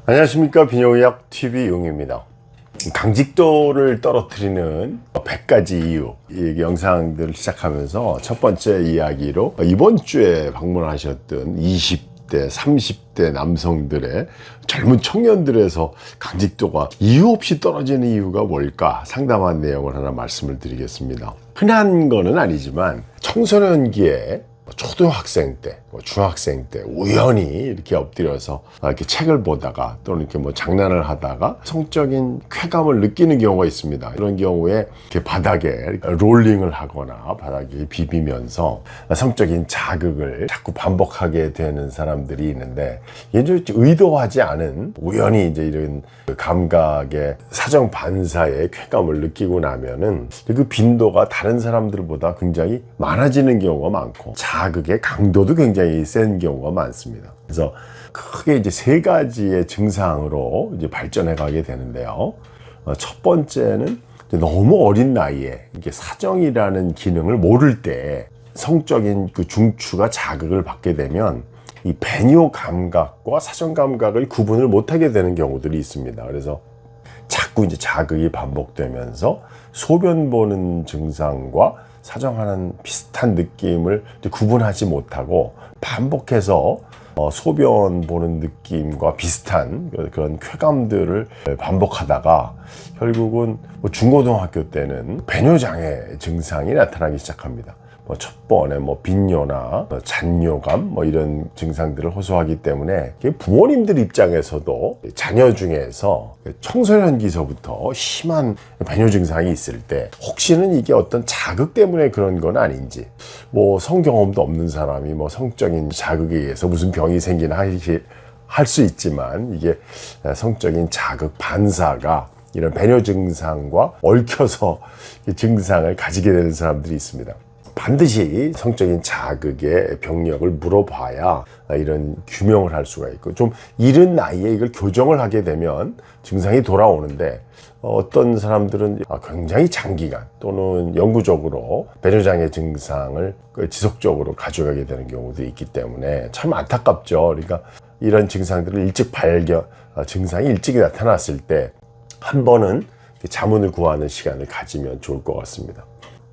안녕하십니까. 비뇨의학 TV 용입니다. 강직도를 떨어뜨리는 100가지 이유, 이 영상들을 시작하면서 첫 번째 이야기로 이번 주에 방문하셨던 20대, 30대 남성들의 젊은 청년들에서 강직도가 이유 없이 떨어지는 이유가 뭘까 상담한 내용을 하나 말씀을 드리겠습니다. 흔한 거는 아니지만 청소년기에 초등학생 때, 중학생 때 우연히 이렇게 엎드려서 이렇게 책을 보다가 또는 이렇게 장난을 하다가 성적인 쾌감을 느끼는 경우가 있습니다. 이런 경우에 이렇게 바닥에 롤링을 하거나 바닥에 비비면서 성적인 자극을 자꾸 반복하게 되는 사람들이 있는데, 이게 의도하지 않은 우연히 이제 이런 감각의 사정 반사의 쾌감을 느끼고 나면은 그 빈도가 다른 사람들보다 굉장히 많아지는 경우가 많고 자극의 강도도 굉장히 센 경우가 많습니다. 그래서 크게 이제 세 가지의 증상으로 이제 발전해 가게 되는데요. 첫 번째는 너무 어린 나이에 이게 사정이라는 기능을 모를 때 성적인 그 중추가 자극을 받게 되면 이 배뇨 감각과 사정 감각을 구분을 못하게 되는 경우들이 있습니다. 그래서 자꾸 이제 자극이 반복되면서 소변 보는 증상과 사정하는 비슷한 느낌을 구분하지 못하고 반복해서 소변 보는 느낌과 비슷한 그런 쾌감들을 반복하다가 결국은 중고등학교 때는 배뇨장애 증상이 나타나기 시작합니다. 첫 번에 빈뇨나 잔뇨감 이런 증상들을 호소하기 때문에 부모님들 입장에서도 자녀 중에서 청소년기서부터 심한 배뇨 증상이 있을 때 혹시는 이게 어떤 자극 때문에 그런 건 아닌지, 성경험도 없는 사람이 성적인 자극에 의해서 무슨 병이 생기나 할 수 있지만 이게 성적인 자극 반사가 이런 배뇨 증상과 얽혀서 증상을 가지게 되는 사람들이 있습니다. 반드시 성적인 자극의 병력을 물어봐야 이런 규명을 할 수가 있고, 좀 이른 나이에 이걸 교정을 하게 되면 증상이 돌아오는데, 어떤 사람들은 굉장히 장기간 또는 영구적으로 배뇨장애 증상을 지속적으로 가져가게 되는 경우도 있기 때문에 참 안타깝죠. 그러니까 이런 증상들을 증상이 일찍 나타났을 때 한 번은 자문을 구하는 시간을 가지면 좋을 것 같습니다.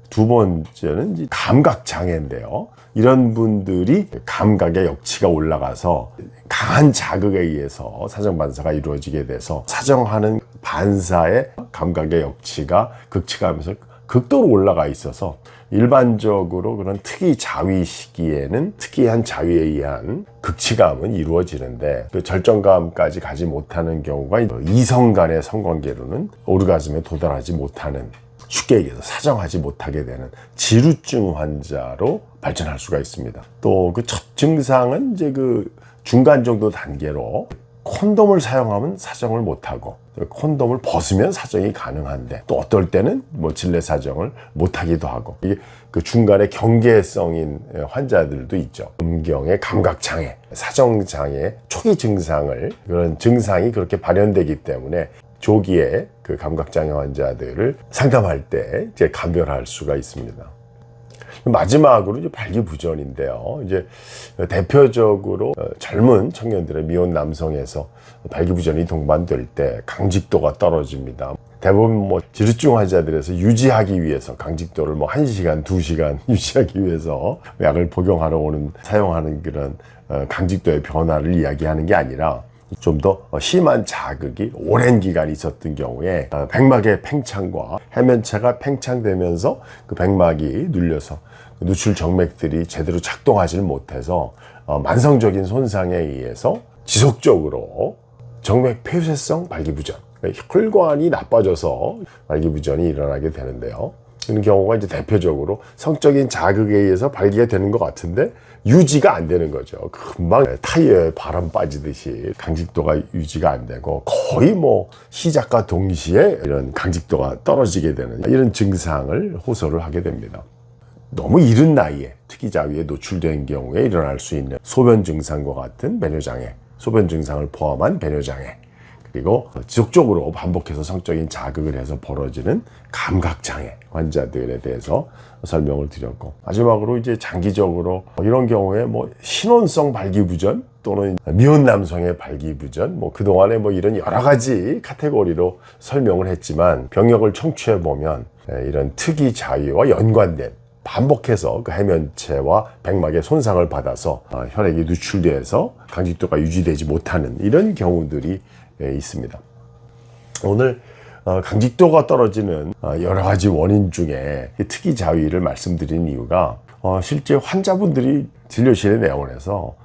두 번째는 감각장애인데요. 이런 분들이 감각의 역치가 올라가서 강한 자극에 의해서 사정반사가 이루어지게 돼서 사정하는 반사의 감각의 역치가 극치가하면서 극도로 올라가 있어서 일반적으로 그런 특이 자위 시기에는 특이한 자위에 의한 극치감은 이루어지는데, 그 절정감까지 가지 못하는 경우가 이성 간의 성관계로는 오르가즘에 도달하지 못하는, 쉽게 얘기해서 사정하지 못하게 되는 지루증 환자로 발전할 수가 있습니다. 또 그 첫 증상은 이제 그 중간 정도 단계로 콘돔을 사용하면 사정을 못하고 콘돔을 벗으면 사정이 가능한데, 또 어떨 때는 질내 사정을 못하기도 하고, 이게 그 중간에 경계성인 환자들도 있죠. 음경의 감각장애, 사정장애 초기 증상을, 그런 증상이 그렇게 발현되기 때문에 조기에 그 감각장애 환자들을 상담할 때 이제 감별할 수가 있습니다. 마지막으로 이제 발기부전인데요. 이제 대표적으로 젊은 청년들의 미혼 남성에서 발기부전이 동반될 때 강직도가 떨어집니다. 대부분 지루증 환자들에서 유지하기 위해서 강직도를 1시간, 2시간 유지하기 위해서 약을 사용하는 그런 강직도의 변화를 이야기하는 게 아니라, 좀 더 심한 자극이 오랜 기간 있었던 경우에 백막의 팽창과 해면체가 팽창되면서 그 백막이 눌려서 누출 정맥들이 제대로 작동하지 못해서 만성적인 손상에 의해서 지속적으로 정맥 폐쇄성 발기부전, 혈관이 나빠져서 발기부전이 일어나게 되는데요. 이런 경우가 이제 대표적으로 성적인 자극에 의해서 발기가 되는 것 같은데 유지가 안 되는 거죠. 금방 타이어에 바람 빠지듯이 강직도가 유지가 안 되고, 거의 시작과 동시에 이런 강직도가 떨어지게 되는 이런 증상을 호소를 하게 됩니다. 너무 이른 나이에 특이자위에 노출된 경우에 일어날 수 있는 소변 증상과 같은 배뇨장애, 소변 증상을 포함한 배뇨장애, 그리고 지속적으로 반복해서 성적인 자극을 해서 벌어지는 감각장애 환자들에 대해서 설명을 드렸고, 마지막으로 이제 장기적으로 이런 경우에 뭐 신혼성 발기부전 또는 미혼 남성의 발기부전, 뭐 그동안에 뭐 이런 여러 가지 카테고리로 설명을 했지만, 병력을 청취해 보면 이런 특이 자위와 연관된, 반복해서 그 해면체와 백막의 손상을 받아서 혈액이 누출돼서 강직도가 유지되지 못하는 이런 경우들이 있습니다. 오늘 강직도가 떨어지는 여러 가지 원인 중에 특이 자위를 말씀드린 이유가, 실제 환자분들이 진료실에 내원해서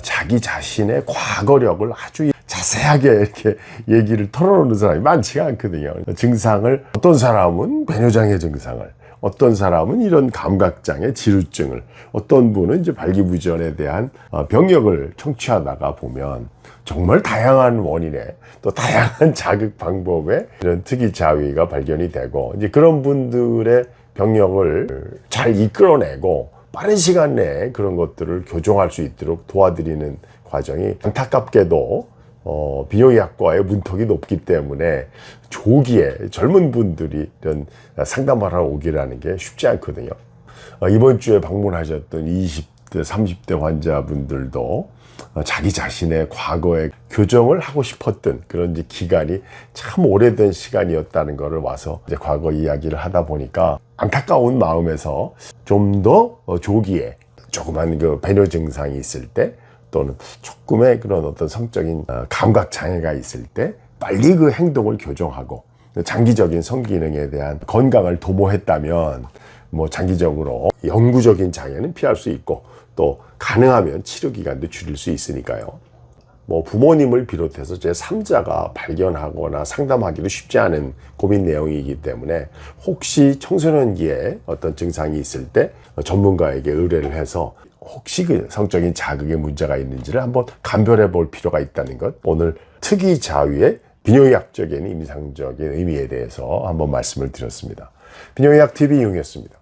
자기 자신의 과거력을 아주 자세하게 이렇게 얘기를 털어놓는 사람이 많지가 않거든요. 증상을, 어떤 사람은 배뇨장애 증상을, 어떤 사람은 이런 감각장애, 지루증을, 어떤 분은 이제 발기부전에 대한 병력을 청취하다가 보면 정말 다양한 원인에, 또 다양한 자극 방법에 이런 특이 자위가 발견이 되고, 이제 그런 분들의 병력을 잘 이끌어내고 빠른 시간 내에 그런 것들을 교정할 수 있도록 도와드리는 과정이 안타깝게도 비뇨기학과의 문턱이 높기 때문에 조기에 젊은 분들이 이런 상담을 하러 오기라는 게 쉽지 않거든요. 이번 주에 방문하셨던 20대, 30대 환자분들도 자기 자신의 과거에 교정을 하고 싶었던 그런 이제 기간이 참 오래된 시간이었다는 것을 와서 이제 과거 이야기를 하다 보니까, 안타까운 마음에서 좀 더 조기에 조그만 그 배뇨 증상이 있을 때, 또는 조금의 그런 어떤 성적인 감각 장애가 있을 때 빨리 그 행동을 교정하고, 장기적인 성기능에 대한 건강을 도모했다면 뭐 장기적으로 영구적인 장애는 피할 수 있고, 또 가능하면 치료 기간도 줄일 수 있으니까요. 뭐 부모님을 비롯해서 제 3자가 발견하거나 상담하기도 쉽지 않은 고민 내용이기 때문에, 혹시 청소년기에 어떤 증상이 있을 때 전문가에게 의뢰를 해서 혹시 그 성적인 자극에 문제가 있는지를 한번 감별해 볼 필요가 있다는 것, 오늘 특이 자위의 비뇨기학적인 임상적인 의미에 대해서 한번 말씀을 드렸습니다. 비뇨기학 TV 이용이었습니다.